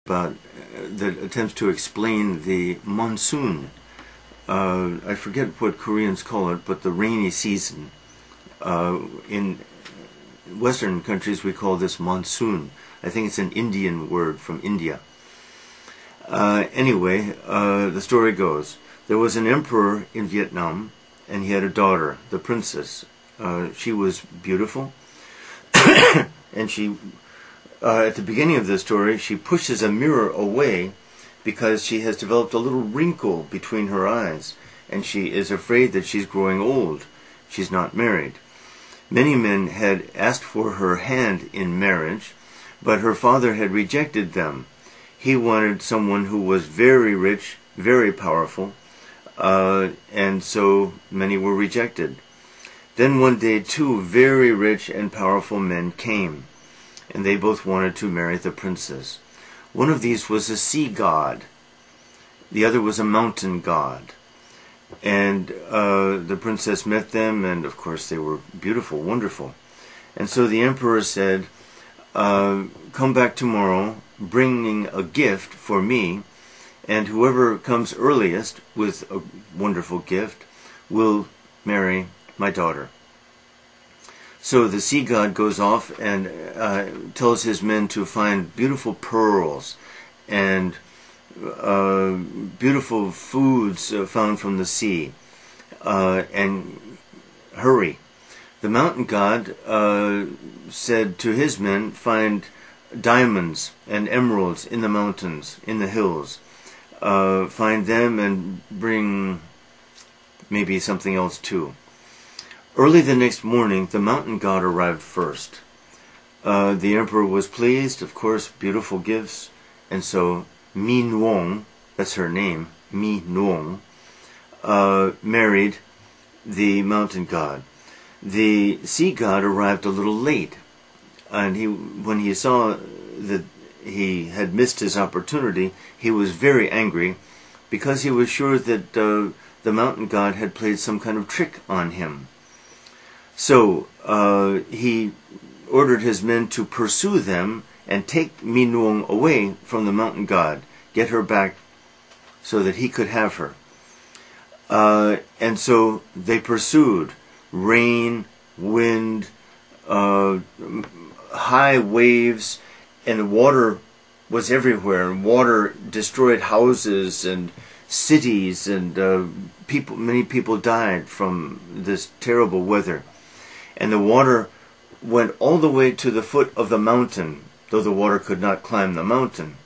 about that attempts to explain the monsoon. I forget what Koreans call it, but the rainy season. In Western countries we call this monsoon. I think it's an Indian word from India. Anyway, the story goes, there was an emperor in Vietnam, and he had a daughter, the princess. She was beautiful, and she at the beginning of the story, she pushes a mirror away because she has developed a little wrinkle between her eyes, and she is afraid that she's growing old. She's not married. Many men had asked for her hand in marriage, but her father had rejected them. He wanted someone who was very rich, very powerful, and so many were rejected. Then one day, two very rich and powerful men came, and they both wanted to marry the princess. One of these was a sea god. The other was a mountain god. And the princess met them, and of course they were beautiful, wonderful. And so the emperor said, come back tomorrow, bringing a gift for me, and whoever comes earliest with a wonderful gift will marry my daughter. So the sea god goes off and tells his men to find beautiful pearls and beautiful foods found from the sea, and hurry. The mountain god said to his men, find diamonds and emeralds in the mountains, in the hills. Find them and bring maybe something else too. Early the next morning, the mountain god arrived first. The emperor was pleased, of course, beautiful gifts, and so Mi Nuong, that's her name, Mi Nuong, married the mountain god. The sea god arrived a little late, and when he saw that he had missed his opportunity, he was very angry because he was sure that the mountain god had played some kind of trick on him. So he ordered his men to pursue them and take Mi Nuong away from the mountain god, get her back so that he could have her. And so they pursued. Rain, wind, high waves, and water was everywhere. And water destroyed houses and cities, and many people died from this terrible weather. And the water went all the way to the foot of the mountain, though the water could not climb the mountain.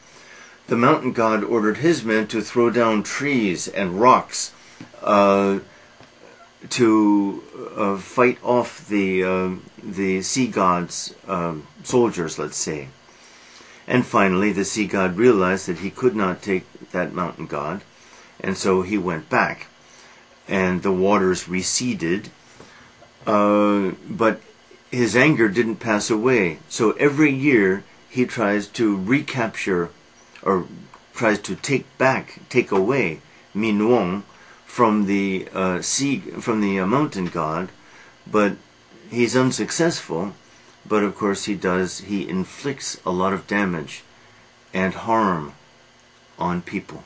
The mountain god ordered his men to throw down trees and rocks to fight off the sea god's soldiers, let's say. And finally, the sea god realized that he could not take that mountain god, and so he went back, and the waters receded. But his anger didn't pass away. So every year he tries to recapture, or tries to take away Mi Nuong from the mountain god, but he's unsuccessful. But of course he inflicts a lot of damage and harm on people.